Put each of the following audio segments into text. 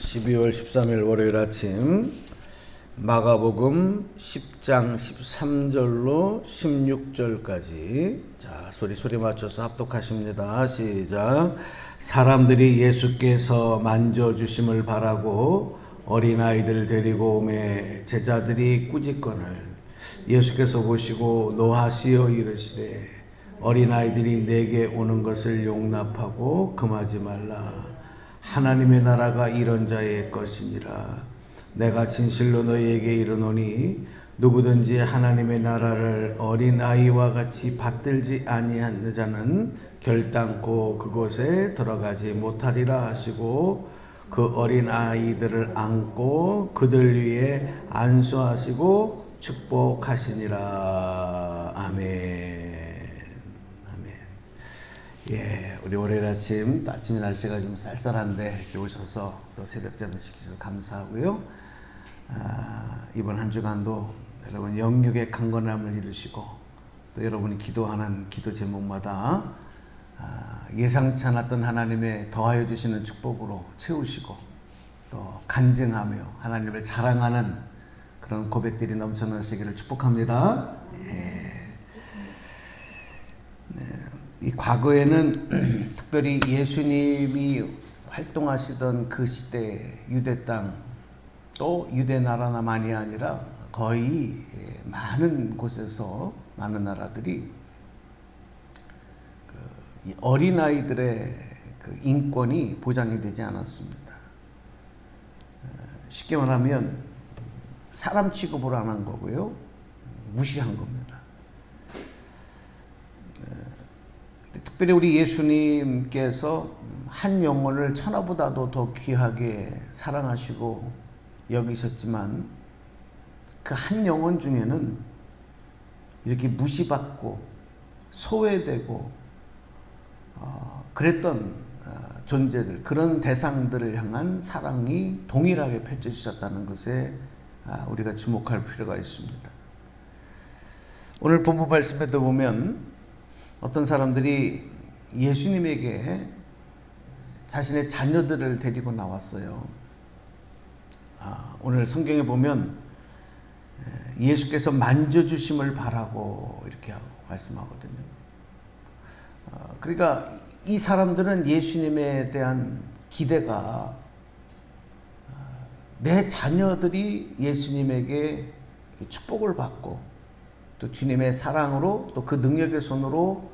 12월 13일 월요일 아침 마가복음 10장 13절로 16절까지 자 소리 맞춰서 합독하십니다. 시작. 사람들이 예수께서 만져주심을 바라고 어린아이들 데리고 오매 제자들이 꾸짖거늘 예수께서 보시고 노하시어 이르시되 어린아이들이 내게 오는 것을 용납하고 금하지 말라. 하나님의 나라가 이런 자의 것이니라. 내가 진실로 너희에게 이르노니 누구든지 하나님의 나라를 어린아이와 같이 받들지 아니한 자는 결단코 그곳에 들어가지 못하리라 하시고 그 어린아이들을 안고 그들 위에 안수하시고 축복하시니라. 아멘. 예, 우리 월요일 아침에 날씨가 좀 쌀쌀한데 이렇게 오셔서 또 새벽자도 시키셔서 감사하고요. 이번 한 주간도 여러분 영육의 강건함을 이루시고 또 여러분이 기도하는 기도 제목마다 예상치 않았던 하나님의 더하여 주시는 축복으로 채우시고 또 간증하며 하나님을 자랑하는 그런 고백들이 넘쳐나시기를 축복합니다. 예. 네. 이 과거에는 특별히 예수님이 활동하시던 그 시대 유대 땅 또 유대 나라나만이 아니라 거의 많은 곳에서 많은 나라들이 어린아이들의 그 인권이 보장이 되지 않았습니다. 쉽게 말하면 사람 취급을 안 한 거고요. 무시한 겁니다. 특별히 우리 예수님께서 한 영혼을 천하보다도 더 귀하게 사랑하시고 여기셨지만 그 한 영혼 중에는 이렇게 무시받고 소외되고 그랬던 존재들, 그런 대상들을 향한 사랑이 동일하게 펼쳐지셨다는 것에 우리가 주목할 필요가 있습니다. 오늘 본문 말씀에도 보면 어떤 사람들이 예수님에게 자신의 자녀들을 데리고 나왔어요. 오늘 성경에 보면 예수께서 만져주심을 바라고 이렇게 말씀하거든요. 그러니까 이 사람들은 예수님에 대한 기대가 내 자녀들이 예수님에게 축복을 받고 또 주님의 사랑으로 또 그 능력의 손으로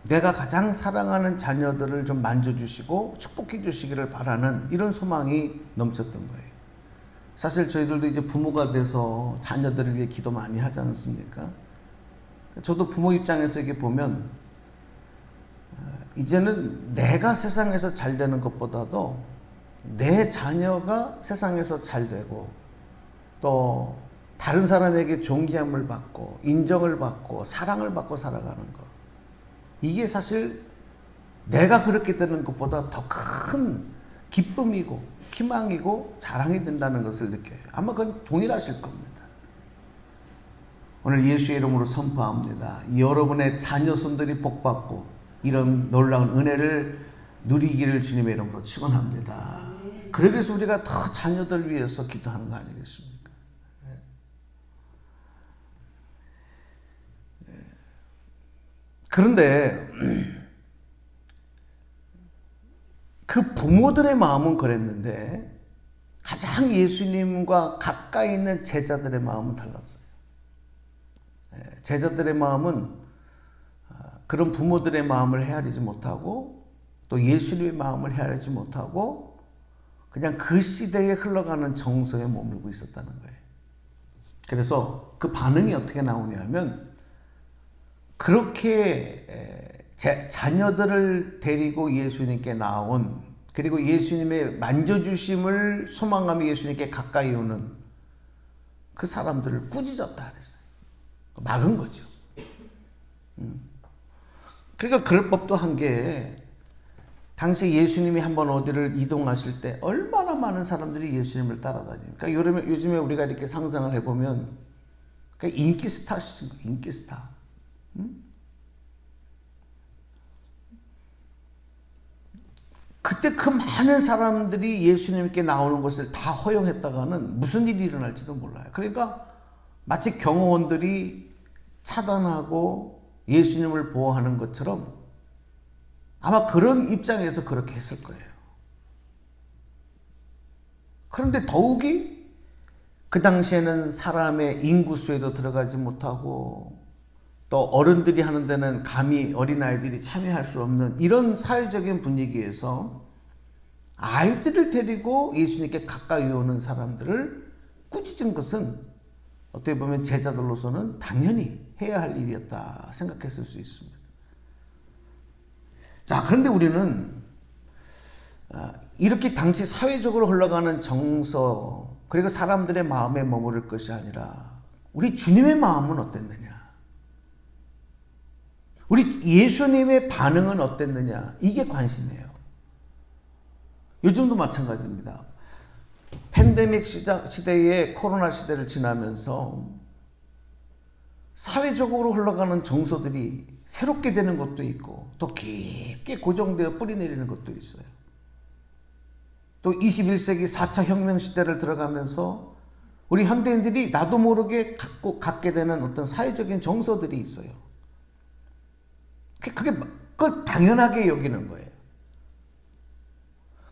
내가 가장 사랑하는 자녀들을 좀 만져주시고 축복해 주시기를 바라는 이런 소망이 넘쳤던 거예요. 사실 저희들도 이제 부모가 돼서 자녀들을 위해 기도 많이 하지 않습니까? 저도 부모 입장에서 이렇게 보면 이제는 내가 세상에서 잘 되는 것보다도 내 자녀가 세상에서 잘 되고 또 다른 사람에게 존귀함을 받고 인정을 받고 사랑을 받고 살아가는 것, 이게 사실 내가 그렇게 되는 것보다 더 큰 기쁨이고 희망이고 자랑이 된다는 것을 느껴요. 아마 그건 동일하실 겁니다. 오늘 예수의 이름으로 선포합니다. 여러분의 자녀 손들이 복받고 이런 놀라운 은혜를 누리기를 주님의 이름으로 축원합니다. 그러기 위해서 우리가 더 자녀들 위해서 기도하는 거 아니겠습니까? 그런데 그 부모들의 마음은 그랬는데 가장 예수님과 가까이 있는 제자들의 마음은 달랐어요. 제자들의 마음은 그런 부모들의 마음을 헤아리지 못하고 또 예수님의 마음을 헤아리지 못하고 그냥 그 시대에 흘러가는 정서에 머물고 있었다는 거예요. 그래서 그 반응이 어떻게 나오냐면 그렇게 자녀들을 데리고 예수님께 나온, 그리고 예수님의 만져주심을 소망하며 예수님께 가까이 오는 그 사람들을 꾸짖었다 그랬어요. 막은 거죠. 그러니까 그럴 법도 한 게 당시 예수님이 한번 어디를 이동하실 때 얼마나 많은 사람들이 예수님을 따라다닙니까? 그러니까 요즘에 우리가 이렇게 상상을 해보면 인기 스타시죠. 인기 스타. 그때 그 많은 사람들이 예수님께 나오는 것을 다 허용했다가는 무슨 일이 일어날지도 몰라요. 그러니까 마치 경호원들이 차단하고 예수님을 보호하는 것처럼 아마 그런 입장에서 그렇게 했을 거예요. 그런데 더욱이 그 당시에는 사람의 인구수에도 들어가지 못하고 또 어른들이 하는 데는 감히 어린아이들이 참여할 수 없는 이런 사회적인 분위기에서 아이들을 데리고 예수님께 가까이 오는 사람들을 꾸짖은 것은 어떻게 보면 제자들로서는 당연히 해야 할 일이었다 생각했을 수 있습니다. 자, 그런데 우리는 이렇게 당시 사회적으로 흘러가는 정서 그리고 사람들의 마음에 머무를 것이 아니라 우리 주님의 마음은 어땠느냐, 우리 예수님의 반응은 어땠느냐, 이게 관심이에요. 요즘도 마찬가지입니다. 팬데믹 시대에 코로나 시대를 지나면서 사회적으로 흘러가는 정서들이 새롭게 되는 것도 있고 또 깊게 고정되어 뿌리내리는 것도 있어요. 또 21세기 4차 혁명 시대를 들어가면서 우리 현대인들이 나도 모르게 갖게 되는 어떤 사회적인 정서들이 있어요. 그걸 당연하게 여기는 거예요.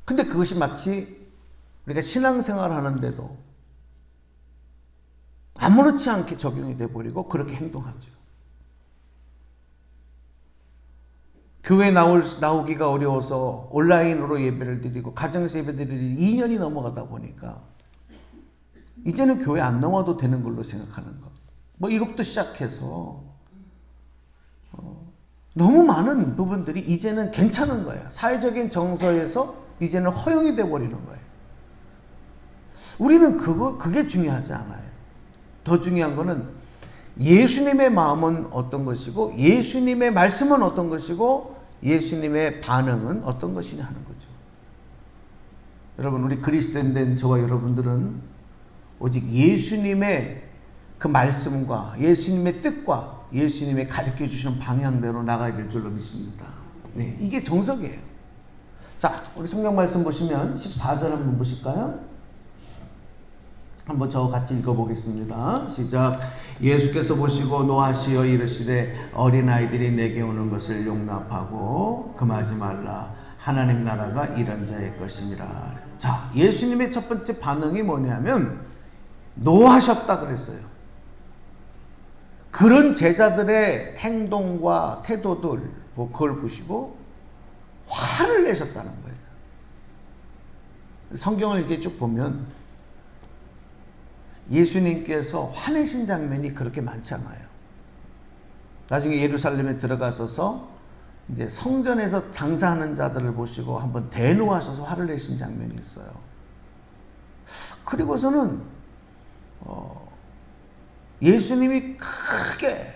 근데 그것이 마치 우리가 신앙생활 하는데도 아무렇지 않게 적용이 돼버리고 그렇게 행동하죠. 교회 나오기가 어려워서 온라인으로 예배를 드리고 가정에서 예배 드리기 2년이 넘어가다 보니까 이제는 교회 안 나와도 되는 걸로 생각하는 것. 뭐 이것부터 시작해서 너무 많은 부분들이 이제는 괜찮은 거예요. 사회적인 정서에서 이제는 허용이 돼버리는 거예요. 우리는 그게 중요하지 않아요. 더 중요한 거는 예수님의 마음은 어떤 것이고 예수님의 말씀은 어떤 것이고 예수님의 반응은 어떤 것이냐 하는 거죠. 여러분, 우리 그리스도인 된 저와 여러분들은 오직 예수님의 그 말씀과 예수님의 뜻과 예수님의 가르쳐 주시는 방향대로 나가야 될 줄로 믿습니다. 네, 이게 정석이에요. 자, 우리 성경 말씀 보시면 14절 한번 보실까요? 한번 저 같이 읽어보겠습니다. 시작. 예수께서 보시고 노하시어 이르시되 어린아이들이 내게 오는 것을 용납하고 금하지 말라. 하나님 나라가 이런 자의 것이니라. 자, 예수님의 첫 번째 반응이 뭐냐면 노하셨다 그랬어요. 그런 제자들의 행동과 태도들 그걸 보시고 화를 내셨다는 거예요. 성경을 이렇게 쭉 보면 예수님께서 화내신 장면이 그렇게 많지 않아요. 나중에 예루살렘에 들어가셔서 이제 성전에서 장사하는 자들을 보시고 한번 대노하셔서 화를 내신 장면이 있어요. 그리고서는 예수님이 크게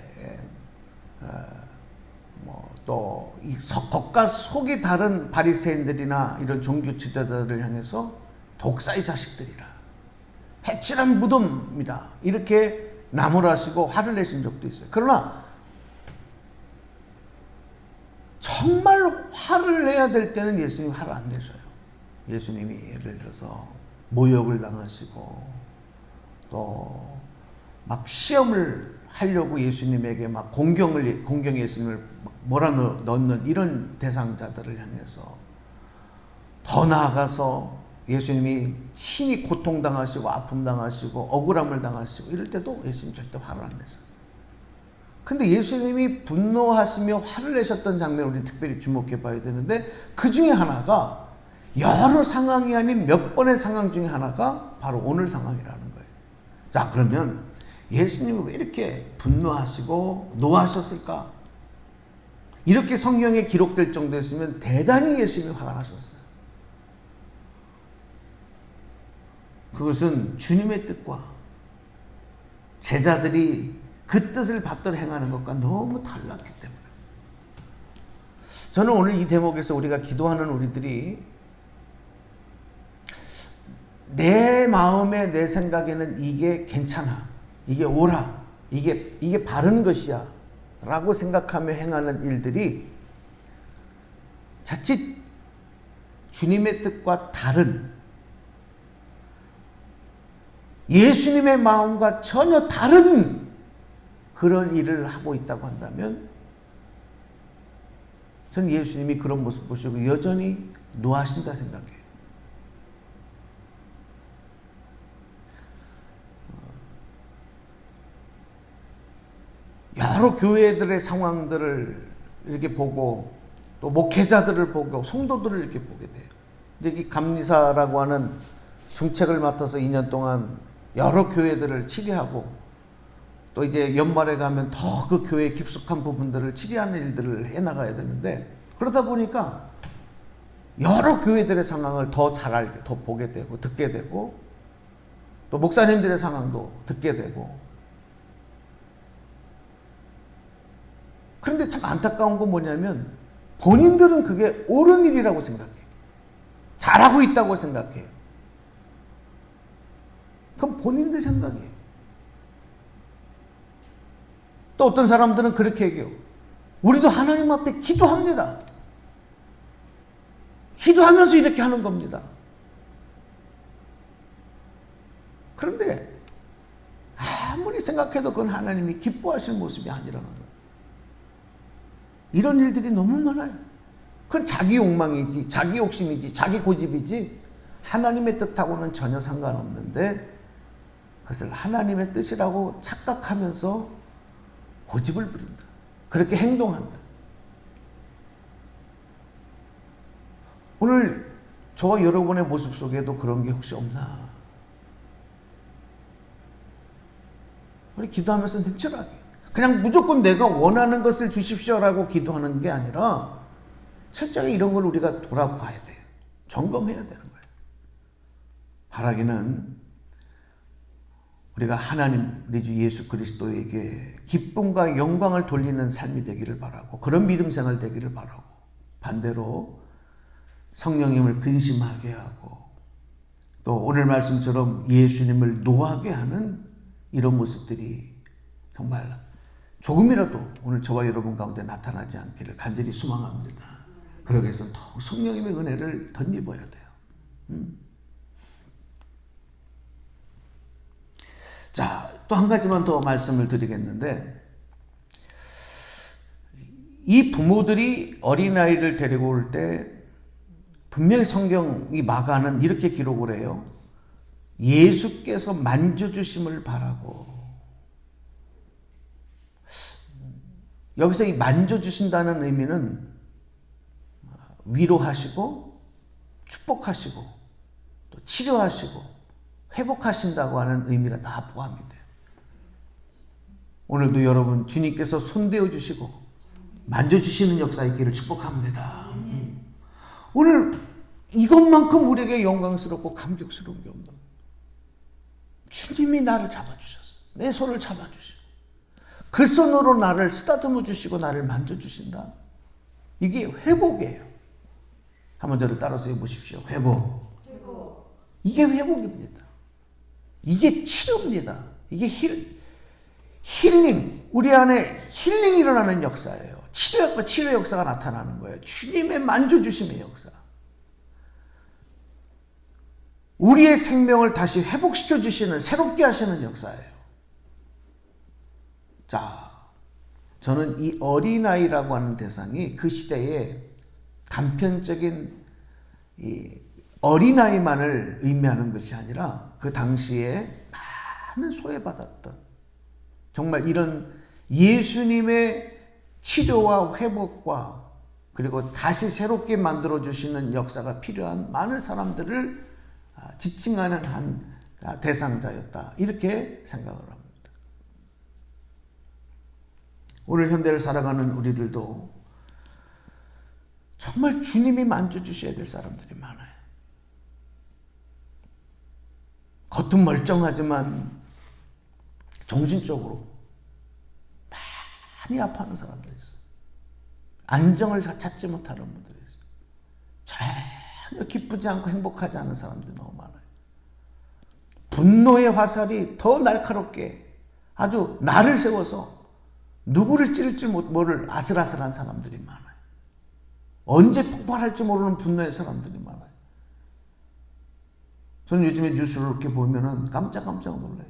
또 이 겉과 속이 다른 바리새인들이나 이런 종교 지도자들을 향해서 독사의 자식들이라, 해칠한 무덤이라 이렇게 나무라시고 화를 내신 적도 있어요. 그러나 정말 화를 내야 될 때는 예수님이 화를 안 내셔요. 예수님이 예를 들어서 모욕을 당하시고 또 막 시험을 하려고 예수님에게 막 공경 예수님을 몰아넣는 이런 대상자들을 향해서, 더 나아가서 예수님이 친히 고통당하시고 아픔당하시고 억울함을 당하시고 이럴 때도 예수님 절대 화를 안 내셨어요. 근데 예수님이 분노하시며 화를 내셨던 장면을 우리는 특별히 주목해 봐야 되는데, 그 중에 하나가 여러 상황이 아닌 몇 번의 상황 중에 하나가 바로 오늘 상황이라는 거예요. 자, 그러면 예수님은 왜 이렇게 분노하시고 노하셨을까? 이렇게 성경에 기록될 정도였으면 대단히 예수님이 화가 나셨어요. 그것은 주님의 뜻과 제자들이 그 뜻을 받들어 행하는 것과 너무 달랐기 때문에. 저는 오늘 이 대목에서 우리가 기도하는 우리들이 내 마음에 내 생각에는 이게 괜찮아, 이게 옳아, 이게 바른 것이야 라고 생각하며 행하는 일들이 자칫 주님의 뜻과 다른, 예수님의 마음과 전혀 다른 그런 일을 하고 있다고 한다면 저는 예수님이 그런 모습 보시고 여전히 노하신다 생각해요. 여러 교회들의 상황들을 이렇게 보고 또 목회자들을 보고 성도들을 이렇게 보게 돼요. 이제 이 감리사라고 하는 중책을 맡아서 2년 동안 여러 교회들을 치리하고 또 이제 연말에 가면 더 그 교회의 깊숙한 부분들을 치리하는 일들을 해나가야 되는데, 그러다 보니까 여러 교회들의 상황을 더 잘 알게, 더 보게 되고 듣게 되고 또 목사님들의 상황도 듣게 되고, 그런데 참 안타까운 건 뭐냐면 본인들은 그게 옳은 일이라고 생각해요. 잘하고 있다고 생각해요. 그건 본인들 생각이에요. 또 어떤 사람들은 그렇게 얘기해요. 우리도 하나님 앞에 기도합니다. 기도하면서 이렇게 하는 겁니다. 그런데 아무리 생각해도 그건 하나님이 기뻐하시는 모습이 아니라는 거예요. 이런 일들이 너무 많아요. 그건 자기 욕망이지, 자기 욕심이지, 자기 고집이지 하나님의 뜻하고는 전혀 상관없는데 그것을 하나님의 뜻이라고 착각하면서 고집을 부린다. 그렇게 행동한다. 오늘 저와 여러분의 모습 속에도 그런 게 혹시 없나? 우리 기도하면서 냉철하게 그냥 무조건 내가 원하는 것을 주십시오라고 기도하는 게 아니라 철저하게 이런 걸 우리가 돌아봐야 돼요. 점검해야 되는 거예요. 바라기는 우리가 하나님, 우리 주 예수 그리스도에게 기쁨과 영광을 돌리는 삶이 되기를 바라고, 그런 믿음 생활 되기를 바라고, 반대로 성령님을 근심하게 하고 또 오늘 말씀처럼 예수님을 노하게 하는 이런 모습들이 정말 조금이라도 오늘 저와 여러분 가운데 나타나지 않기를 간절히 소망합니다. 그러기 위해서는 더욱 성령님의 은혜를 덧입어야 돼요. 자, 또 한 가지만 더 말씀을 드리겠는데, 이 부모들이 어린아이를 데리고 올 때 분명히 성경이 마가는 이렇게 기록을 해요. 예수께서 만져주심을 바라고. 여기서 이 만져주신다는 의미는 위로하시고 축복하시고 또 치료하시고 회복하신다고 하는 의미가 다 포함이 돼요. 오늘도 여러분 주님께서 손대어 주시고 만져주시는 역사 있기를 축복합니다. 오늘 이것만큼 우리에게 영광스럽고 감격스러운 게 없는, 주님이 나를 잡아주셨어요. 내 손을 잡아주시고 그 손으로 나를 쓰다듬어 주시고 나를 만져주신다. 이게 회복이에요. 한번 저를 따라서 해보십시오. 회복. 이게 회복입니다. 이게 치료입니다. 이게 힐링. 우리 안에 힐링이 일어나는 역사예요. 치료 역사가 나타나는 거예요. 주님의 만져주심의 역사. 우리의 생명을 다시 회복시켜 주시는, 새롭게 하시는 역사예요. 자, 저는 이 어린아이라고 하는 대상이 그 시대에 단편적인 이 어린아이만을 의미하는 것이 아니라 그 당시에 많은 소외받았던, 정말 이런 예수님의 치료와 회복과 그리고 다시 새롭게 만들어주시는 역사가 필요한 많은 사람들을 지칭하는 한 대상자였다. 이렇게 생각을 합니다. 오늘 현대를 살아가는 우리들도 정말 주님이 만져주셔야 될 사람들이 많아요. 겉은 멀쩡하지만 정신적으로 많이 아파하는 사람들이 있어요. 안정을 찾지 못하는 분들이 있어요. 전혀 기쁘지 않고 행복하지 않은 사람들이 너무 많아요. 분노의 화살이 더 날카롭게 아주 나를 세워서 누구를 찌를지 모를 아슬아슬한 사람들이 많아요. 언제 폭발할지 모르는 분노의 사람들이 많아요. 저는 요즘에 뉴스를 이렇게 보면은 깜짝깜짝 놀라요.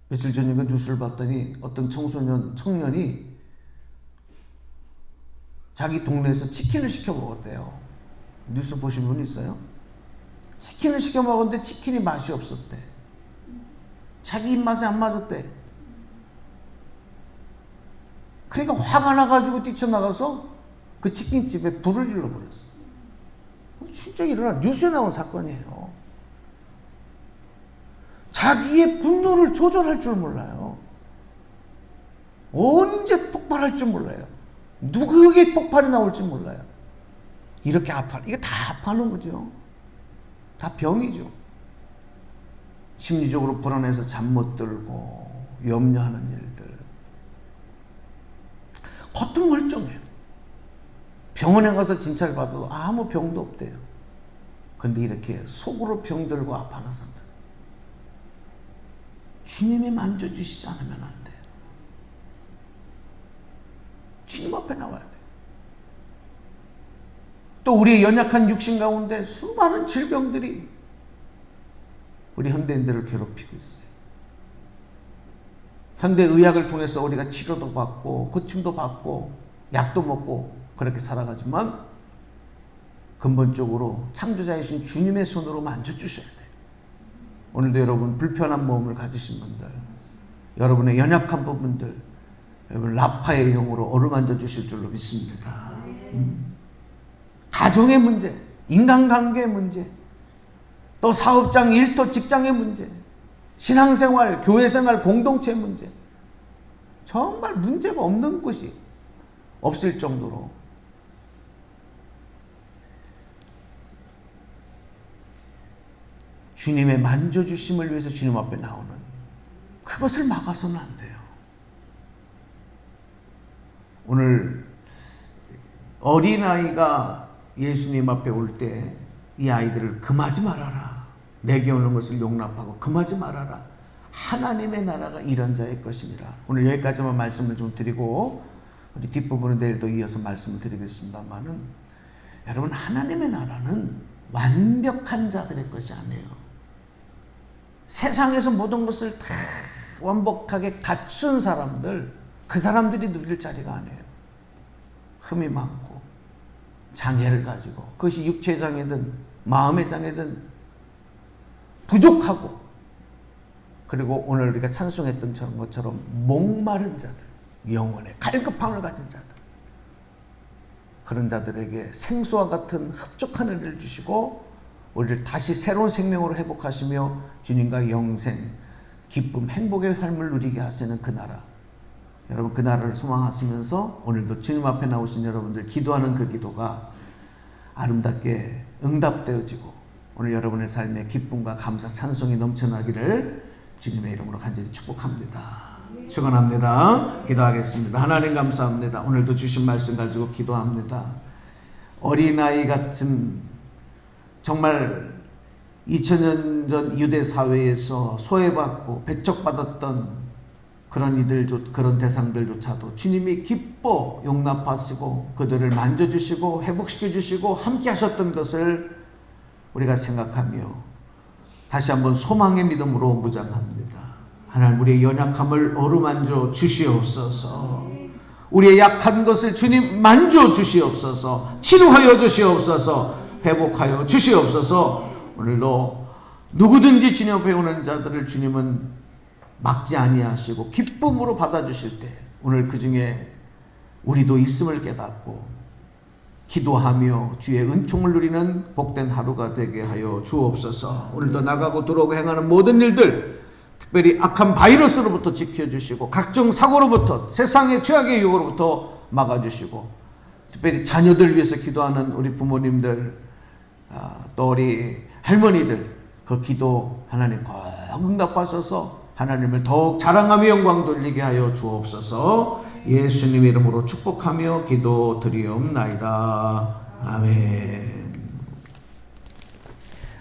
며칠 전에 그 뉴스를 봤더니 어떤 청년이 자기 동네에서 치킨을 시켜 먹었대요. 뉴스 보신 분 있어요? 치킨을 시켜 먹었는데 치킨이 맛이 없었대. 자기 입맛에 안 맞았대. 그러니까 화가 나가지고 뛰쳐나가서 그 치킨집에 불을 질러버렸어. 진짜 일어난 뉴스에 나온 사건이에요. 자기의 분노를 조절할 줄 몰라요. 언제 폭발할 줄 몰라요. 누구에게 폭발이 나올지 몰라요. 이렇게 이게 다 아파하는 거죠. 다 병이죠. 심리적으로 불안해서 잠 못 들고 염려하는 일들. 겉은 멀쩡해요. 병원에 가서 진찰 받아도 아무 병도 없대요. 그런데 이렇게 속으로 병들고 아파하는 사람들, 주님이 만져주시지 않으면 안 돼요. 주님 앞에 나와야 돼요. 또 우리의 연약한 육신 가운데 수많은 질병들이 우리 현대인들을 괴롭히고 있어요. 현대의학을 통해서 우리가 치료도 받고 고침도 받고 약도 먹고 그렇게 살아가지만 근본적으로 창조자이신 주님의 손으로 만져주셔야 돼요. 오늘도 여러분 불편한 몸을 가지신 분들, 여러분의 연약한 부분들, 여러분 라파의 영으로 어루만져 주실 줄로 믿습니다. 가정의 문제, 인간관계의 문제, 또 사업장, 일터, 직장의 문제, 신앙생활, 교회생활, 공동체 문제, 정말 문제가 없는 곳이 없을 정도로 주님의 만져주심을 위해서 주님 앞에 나오는 그것을 막아서는 안 돼요. 오늘 어린아이가 예수님 앞에 올 때 이 아이들을 금하지 말아라. 내게 오는 것을 용납하고 금하지 말아라. 하나님의 나라가 이런 자의 것이니라. 오늘 여기까지만 말씀을 좀 드리고 우리 뒷부분은 내일 또 이어서 말씀을 드리겠습니다만은, 여러분 하나님의 나라는 완벽한 자들의 것이 아니에요. 세상에서 모든 것을 다 완벽하게 갖춘 사람들, 그 사람들이 누릴 자리가 아니에요. 흠이 많고 장애를 가지고, 그것이 육체의 장애든 마음의 장애든 부족하고, 그리고 오늘 우리가 찬송했던 것처럼 목마른 자들, 영혼의 갈급함을 가진 자들, 그런 자들에게 생수와 같은 흡족한 은혜를 주시고 우리를 다시 새로운 생명으로 회복하시며 주님과 영생, 기쁨, 행복의 삶을 누리게 하시는 그 나라, 여러분 그 나라를 소망하시면서 오늘도 주님 앞에 나오신 여러분들 기도하는 그 기도가 아름답게 응답되어지고 오늘 여러분의 삶에 기쁨과 감사, 찬송이 넘쳐나기를 주님의 이름으로 간절히 축복합니다. 축원합니다. 기도하겠습니다. 하나님 감사합니다. 오늘도 주신 말씀 가지고 기도합니다. 어린아이 같은, 정말 2000년 전 유대 사회에서 소외받고 배척받았던 그런 대상들조차도 주님이 기뻐 용납하시고 그들을 만져주시고 회복시켜주시고 함께 하셨던 것을 우리가 생각하며 다시 한번 소망의 믿음으로 무장합니다. 하나님, 우리의 연약함을 어루만져 주시옵소서. 우리의 약한 것을 주님 만져 주시옵소서. 치료하여 주시옵소서. 회복하여 주시옵소서. 오늘도 누구든지 주님 앞에 오는 자들을 주님은 막지 아니하시고 기쁨으로 받아주실 때 오늘 그 중에 우리도 있음을 깨닫고 기도하며 주의 은총을 누리는 복된 하루가 되게 하여 주옵소서. 오늘도 나가고 들어오고 행하는 모든 일들, 특별히 악한 바이러스로부터 지켜주시고 각종 사고로부터, 세상의 죄악의 유혹으로부터 막아주시고, 특별히 자녀들 위해서 기도하는 우리 부모님들, 또 우리 할머니들, 그 기도 하나님 꼭 응답하셔서 하나님을 더욱 자랑하며 영광 돌리게 하여 주옵소서. 예수님 이름으로 축복하며 기도드리옵나이다. 아멘.